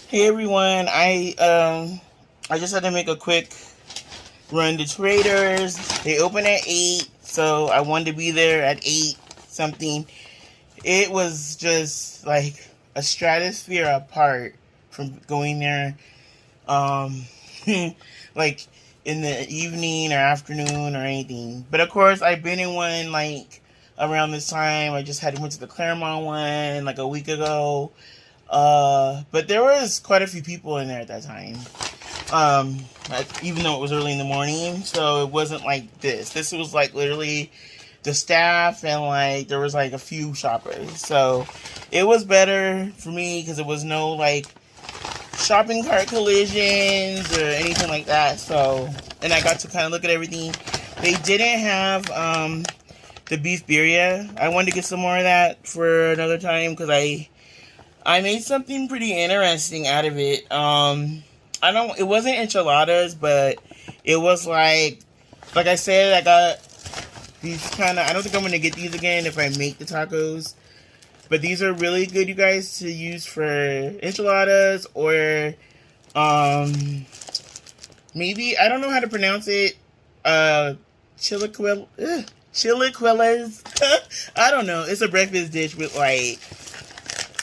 Hey everyone, I just had to make a quick run to Traders. They open at 8, so I wanted to be there at 8 something. It was just like a stratosphere apart from going there um like in the evening or afternoon or anything. But of course I've been in one like around this time. I just had went to the Claremont one like a week ago. But there was quite a few people in there at that time. Um, Even though it was early in the morning, so it wasn't like this. This was like literally the staff and like there was like a few shoppers. So it was better for me because there was no like shopping cart collisions or anything like that. So, and I got to kind of look at everything. They didn't have the beef birria. I wanted to get some more of that for another time because I made something pretty interesting out of it. I don't. It wasn't enchiladas, but it was like I said, I got these kind of. I don't think I'm gonna get these again if I make the tacos. But these are really good, you guys, to use for enchiladas or um maybe I don't know how to pronounce it. Chilaquil, chilaquiles. I don't know. It's a breakfast dish with like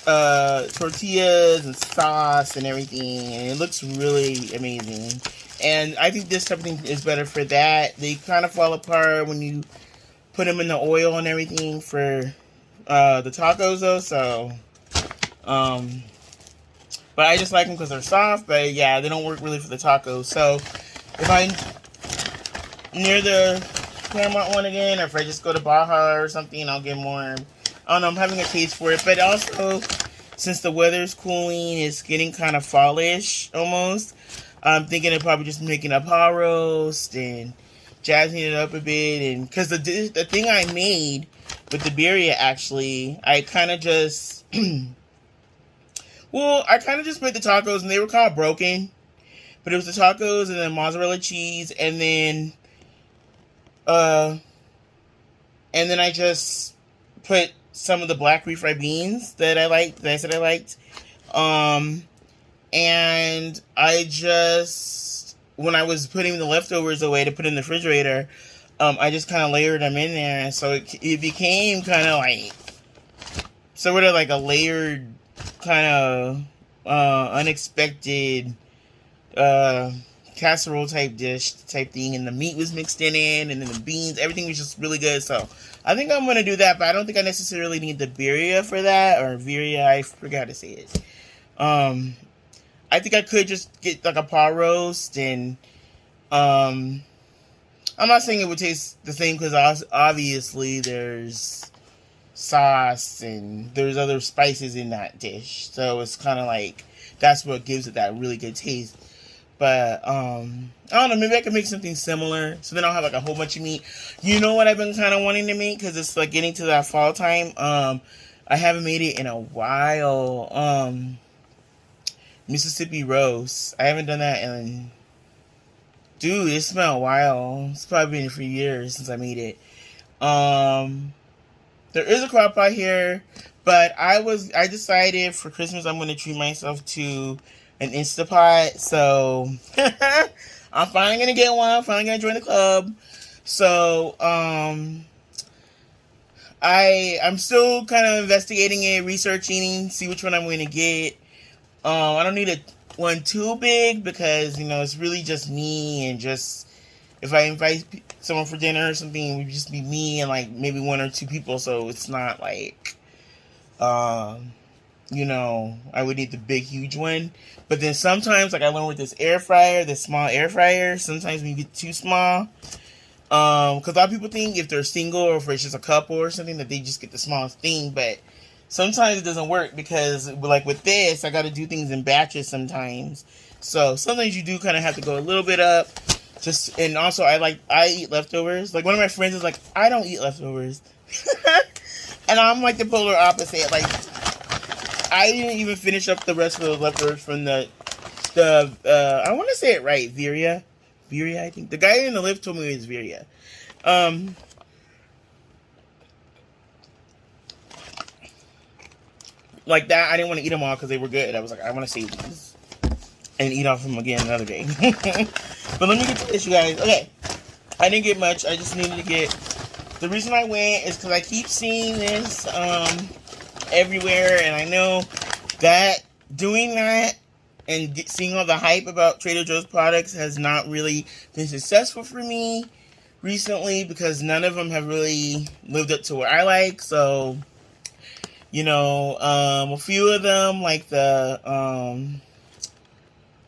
tortillas and sauce and everything, and it looks really amazing. And I think this type of thing is better for that. They kind of fall apart when you put them in the oil and everything for the tacos, though. So, um, but I just like them because they're soft. But yeah, they don't work really for the tacos. So if I near the Claremont one again, or if I just go to Baja or something, I'll get more. I don't know. I'm having a taste for it, but also since the weather's cooling, it's getting kind of fallish almost. I'm thinking of probably just making a pot roast and jazzing it up a bit. And because the thing I made with the birria, actually, I kind of just well, I kind of just made the tacos and they were kind of broken. But it was the tacos and then mozzarella cheese uh and then I just put some of the black refried beans that I liked, that I said I liked. Um, and I just, when I was putting the leftovers away to put in the refrigerator, I just kind of layered them in there. And so it became kind of like, sort of like a layered, kind of unexpected uh, casserole type dish type thing, and the meat was mixed in it, and then the beans, everything was just really good. So I think I'm gonna do that, but I don't think I necessarily need the birria for that, or viria. I forgot how to say it. Um, I think I could just get like a pot roast, and um, I'm not saying it would taste the same because obviously there's sauce and there's other spices in that dish, so it's kind of like that's what gives it that really good taste. But I don't know. Maybe I can make something similar. So then I'll have like a whole bunch of meat. You know what I've been kind of wanting to make because it's like getting to that fall time. I haven't made it in a while. Mississippi roast. I haven't done that in, dude. It's been a while. It's probably been a few years since I made it. Um, there is a crock pot here, but I decided for Christmas I'm going to treat myself to an Instapot. So I'm finally gonna get one. I'm finally gonna join the club. So I'm still kind of investigating it, researching, see which one I'm going to get. I don't need one too big because it's really just me, and just if I invite someone for dinner or something, it would just be me and like maybe one or two people. So it's not like I would need the big, huge one. But then sometimes, like I learned with this air fryer, this small air fryer, sometimes when you get too small, because a lot of people think if they're single or if it's just a couple or something that they just get the smallest thing. But sometimes it doesn't work because, like with this, I got to do things in batches sometimes. So sometimes you do kind of have to go a little bit up. And also I eat leftovers. Like one of my friends is like, I don't eat leftovers. And I'm like the polar opposite. Like, I didn't even finish up the rest of the leftovers from the I want to say it right, Viria. I think. The guy in the lift told me it was Viria. Um, like that. I didn't want to eat them all because they were good. I was like, I want to save these and eat off them again another day. But let me get to this, you guys. Okay, I didn't get much. I just needed to get. The reason I went is because I keep seeing this everywhere, and I know that doing that and seeing all the hype about Trader Joe's products has not really been successful for me recently because none of them have really lived up to what I like. So, you know, a few of them, like the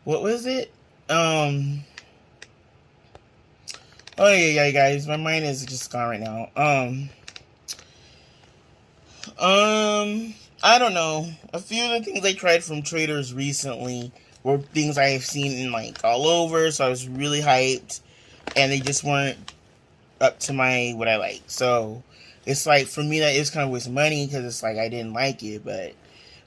what was it? Oh yeah, guys, my mind is just gone right now. I don't know. A few of the things I tried from Traders recently were things I have seen in like all over, so I was really hyped, and they just weren't up to what I like. So it's like for me that is kind of waste of money because it's like I didn't like it, but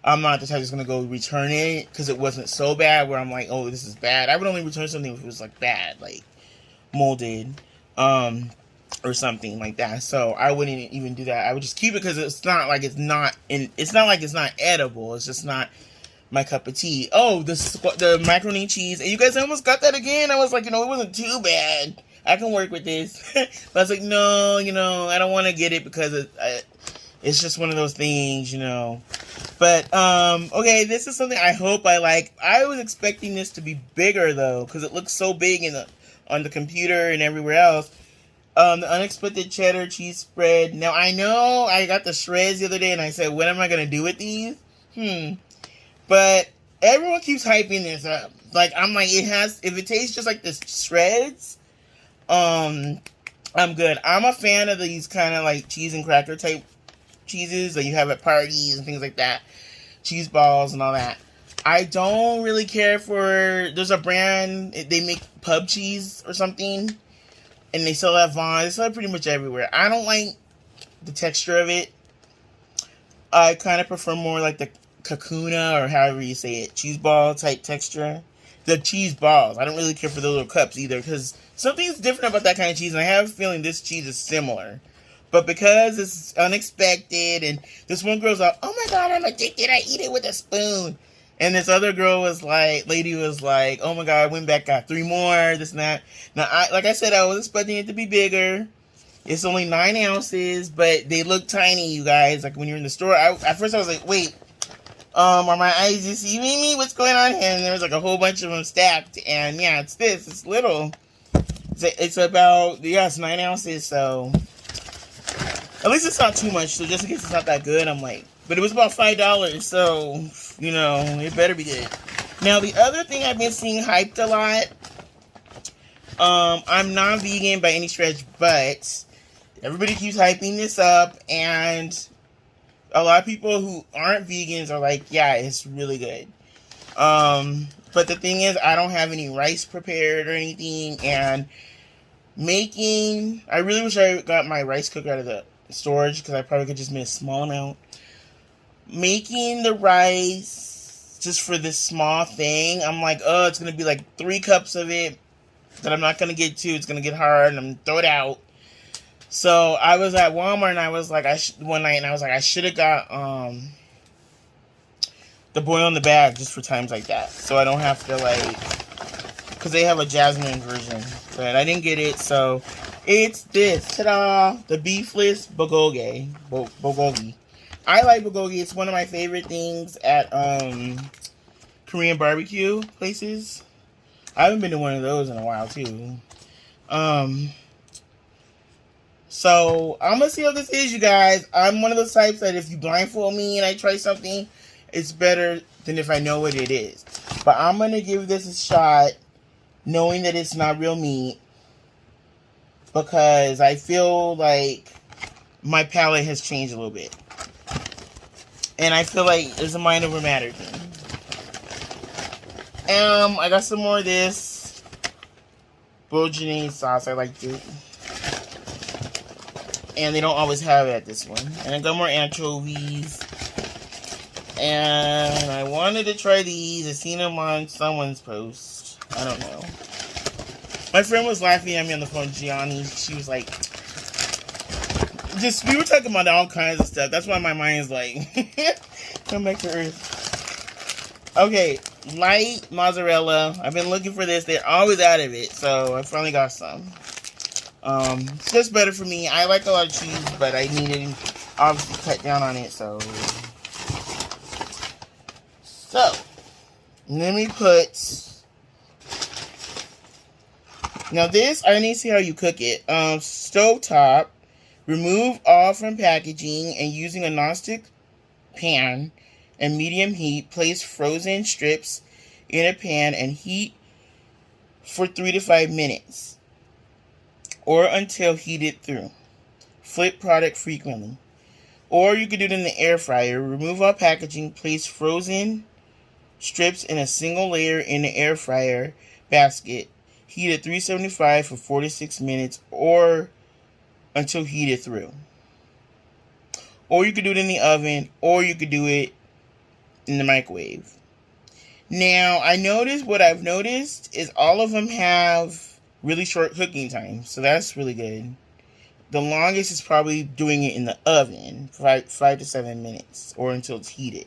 I'm not the type that's gonna go return it because it wasn't so bad where I'm like, oh, this is bad. I would only return something if it was like bad, like molded, or something like that. So I wouldn't even do that. I would just keep it because it's not like it's not edible. It's just not my cup of tea. Oh, the macaroni and cheese. And you guys almost got that again. I was like, it wasn't too bad. I can work with this. But I was like, no, I don't want to get it because it's just one of those things, But, okay, this is something I hope I like. I was expecting this to be bigger, though, because it looks so big on the computer and everywhere else. The unexpected cheddar cheese spread. Now, I know I got the shreds the other day, and I said, what am I going to do with these? But everyone keeps hyping this up. Like, I'm like, if it tastes just like the shreds, I'm good. I'm a fan of these kind of like cheese and cracker type cheeses that you have at parties and things like that. Cheese balls and all that. I don't really care for, there's a brand, they make pub cheese or something, and they sell at Vons. They sell it pretty much everywhere. I don't like the texture of it. I kind of prefer more like the Kakuna, or however you say it, cheese ball type texture. The cheese balls. I don't really care for the little cups either, because something's different about that kind of cheese, and I have a feeling this cheese is similar. But because it's unexpected, and this one girl's like, oh my god, I'm addicted, I eat it with a spoon. And this other lady was like, oh my god, I went back, got 3 more, this and that. Now, like I said, I was expecting it to be bigger. It's only 9 ounces, but they look tiny, you guys. Like, when you're in the store, at first I was like, wait, are my eyes deceiving me? What's going on here? And there was like a whole bunch of them stacked. And yeah, it's little. It's about, it's 9 ounces, so at least it's not too much. So just in case it's not that good, I'm like, but it was about $5, so it better be good. Now, the other thing I've been seeing hyped a lot, I'm not vegan by any stretch, but everybody keeps hyping this up, and a lot of people who aren't vegans are like, yeah, it's really good. But the thing is, I don't have any rice prepared or anything, and I really wish I got my rice cooker out of the storage, because I probably could just make a small amount. Making the rice just for this small thing, I'm like, oh, it's going to be like 3 cups of it that I'm not going to get to. It's going to get hard, and I'm going to throw it out. So I was at Walmart, and I was like, one night, and I was like, I should have got the boil in the bag just for times like that. So I don't have to, because they have a jasmine version. But I didn't get it, so it's this. Ta-da! The beefless bulgogi. Bulgogi. I like bulgogi. It's one of my favorite things at Korean barbecue places. I haven't been to one of those in a while, too. So, I'm going to see how this is, you guys. I'm one of those types that if you blindfold me and I try something, it's better than if I know what it is. But I'm going to give this a shot, knowing that it's not real meat, because I feel like my palate has changed a little bit. And I feel like it's a mind over matter thing. I got some more of this Bolognese sauce. I like it. And they don't always have it at this one. And I got more anchovies. And I wanted to try these. I seen them on someone's post. I don't know. My friend was laughing at me on the phone, Gianni. She was like, we were talking about all kinds of stuff. That's why my mind is like, Come back to earth. Okay, light mozzarella. I've been looking for this. They're always out of it, so I finally got some. It's just better for me. I like a lot of cheese, but I needed obviously cut down on it, so let me put. Now this, I need to see how you cook it. Stove top. Remove all from packaging and using a nonstick pan and medium heat, place frozen strips in a pan and heat for 3 to 5 minutes or until heated through. Flip product frequently. Or you could do it in the air fryer. Remove all packaging, place frozen strips in a single layer in the air fryer basket. Heat at 375 for 4 to 6 minutes or until heated through. Or you could do it in the oven, or you could do it in the microwave. Now, what I've noticed is all of them have really short cooking time, so that's really good. The longest is probably doing it in the oven, 5 to 7 minutes, or until it's heated.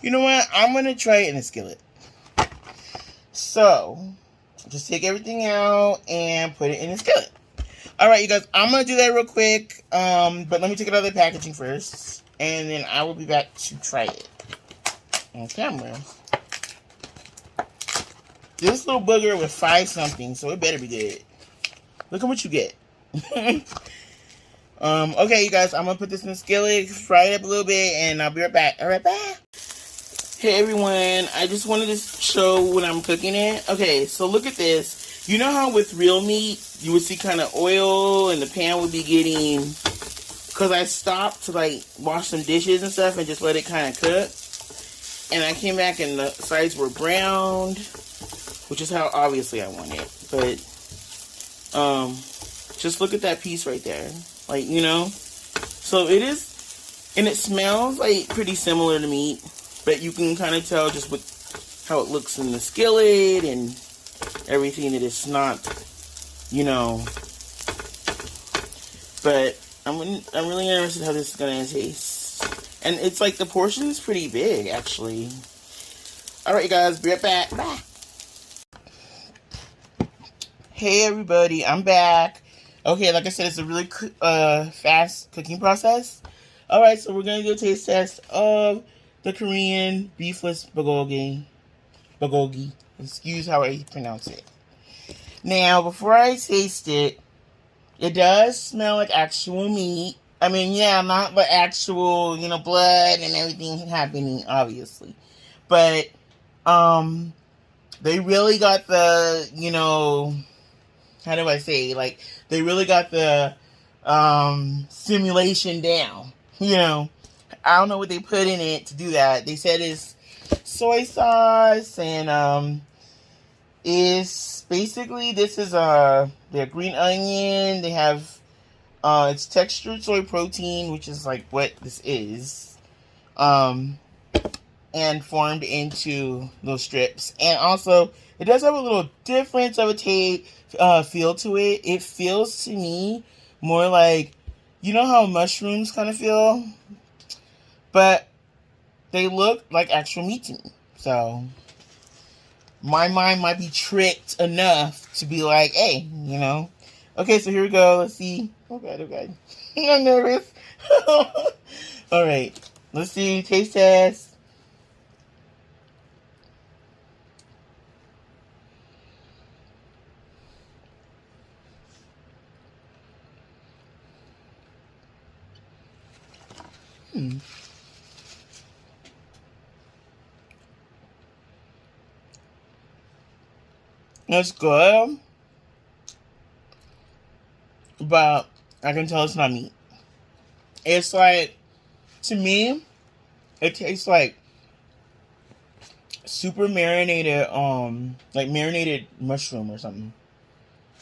You know what? I'm going to try it in a skillet. So, just take everything out and put it in a skillet. Alright, you guys, I'm going to do that real quick. But let me take it out of the packaging first. And then I will be back to try it on camera. This little booger was 5 something, so it better be good. Look at what you get. Okay, you guys, I'm going to put this in the skillet, fry it up a little bit, and I'll be right back. Alright, bye. Hey everyone, I just wanted to show when I'm cooking it. Okay, so look at this. You know how with real meat, you would see kind of oil and the pan would be getting, because I stopped to like wash some dishes and stuff and just let it kind of cook. And I came back and the sides were browned, which is how obviously I want it. But, just look at that piece right there. Like, you know, so it is, and it smells like pretty similar to meat. But you can kind of tell just with how it looks in the skillet and everything that it's not, you know. But I'm really interested how this is going to taste. And it's like the portion is pretty big, actually. Alright, you guys, be right back. Bye. Hey, everybody, I'm back. Okay, like I said, it's a really fast cooking process. Alright, so we're going to do a taste test of the Korean beefless bulgogi. Excuse how I pronounce it. Now, before I taste it, it does smell like actual meat. I mean, yeah, not like actual, you know, blood and everything happening, obviously. But, they really got the, you know, how do I say, like, they really got the, simulation down, you know. I don't know what they put in it to do that. They said it's soy sauce and is basically this is their green onion. They have it's textured soy protein, which is like what this is, and formed into little strips. And also it does have a little difference of a feel to it. It feels to me more like, you know how mushrooms kind of feel. But they look like actual meat to me. So, my mind might be tricked enough to be like, hey, you know. Okay, so here we go. Let's see. Oh, God. I'm nervous. Alright. Let's see. Taste test. It's good, but I can tell it's not meat. It's like, to me, it tastes like super marinated, like marinated mushroom or something.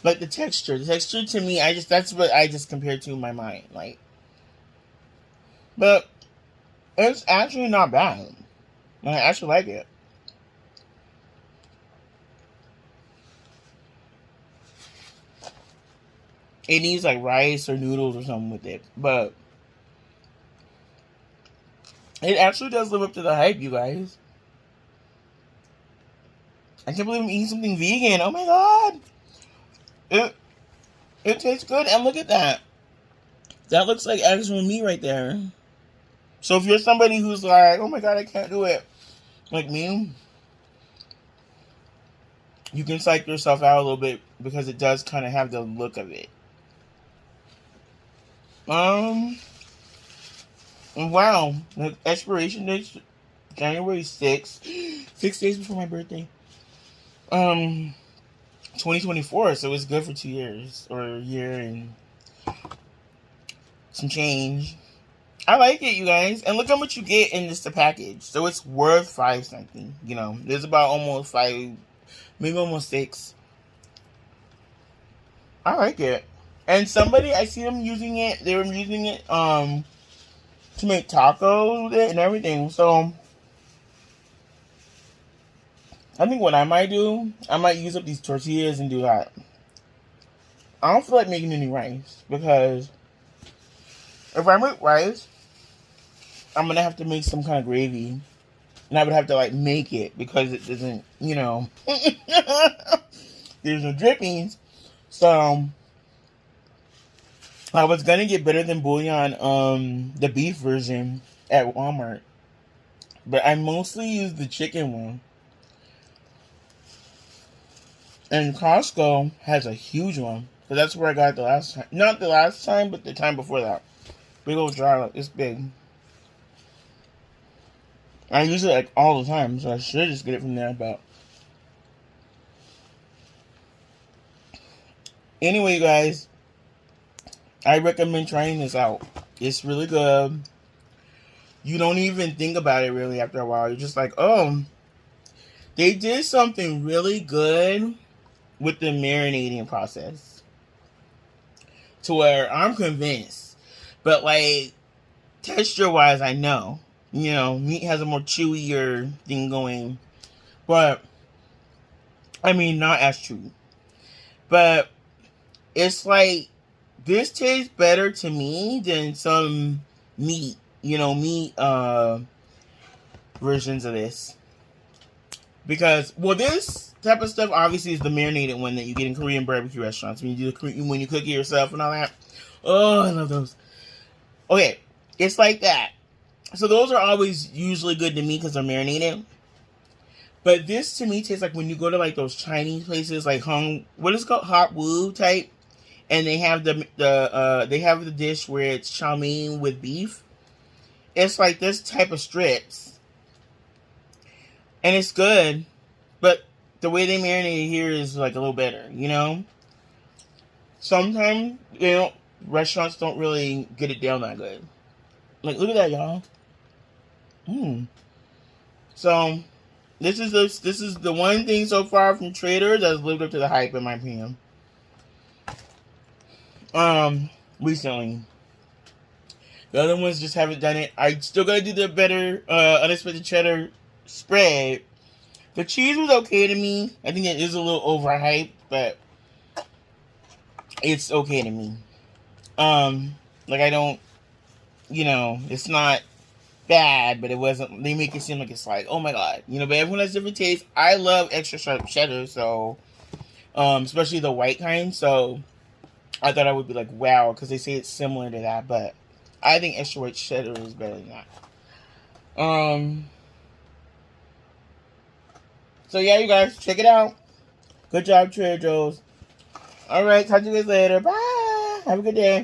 Like the texture to me, that's what I just compared to in my mind, like. But it's actually not bad. I actually like it. It needs like rice or noodles or something with it. But It actually does live up to the hype, you guys. I can't believe I'm eating something vegan. Oh my god. It tastes good. And look at that. That looks like actual meat right there. So if you're somebody who's like, oh my god, I can't do it, like me, you can psych yourself out a little bit because it does kind of have the look of it. Wow. The expiration date January 6th. 6 days before my birthday. 2024, so it's good for 2 years. Or a year and some change. I like it, you guys. And look how much you get in just the package. So it's worth 5 something. You know, there's about almost 5, maybe almost 6. I like it. And somebody, I see them using it. They were using it to make tacos with it and everything. So I think what I might do, I might use up these tortillas and do that. I don't feel like making any rice because if I make rice, I'm gonna have to make some kind of gravy, and I would have to like make it because it doesn't, you know, there's no drippings. So I was gonna get Better Than Bouillon, the beef version at Walmart, but I mostly use the chicken one. And Costco has a huge one, so that's where I got it the last time. Not the last time, but the time before that. Big old jar, it's big. I use it like all the time, so I should just get it from there. But anyway, you guys, I recommend trying this out. It's really good. You don't even think about it really after a while. You're just like, oh, they did something really good with the marinating process, to where I'm convinced. But like texture wise, I know. You know, meat has a more chewier thing going. But, I mean, not as chewy. But, it's like, this tastes better to me than some meat, versions of this. Because, well, this type of stuff obviously is the marinated one that you get in Korean barbecue restaurants. When you cook it yourself and all that. Oh, I love those. Okay, it's like that. So those are always usually good to me because they're marinated. But this to me tastes like when you go to like those Chinese places like what is it called, Hot Woo type, and they have they have the dish where it's chow mein with beef. It's like this type of strips, and it's good, but the way they marinate it here is like a little better, you know. Sometimes restaurants don't really get it down that good. Like, look at that, y'all. So this is the one thing so far from Trader that's lived up to the hype, in my opinion. Recently, the other ones just haven't done it. I still gotta do the better unexpected cheddar spread. The cheese was okay to me. I think it is a little overhyped, but it's okay to me. Like I don't, it's not bad, but it wasn't. They make it seem like it's like, oh my god, but everyone has different tastes. I love extra sharp cheddar, so especially the white kind. So I thought I would be like, wow, because they say it's similar to that, but I think extra white cheddar is better than that. So yeah, you guys, check it out. Good job, Trader Joe's. All right, talk to you guys later. Bye. Have a good day.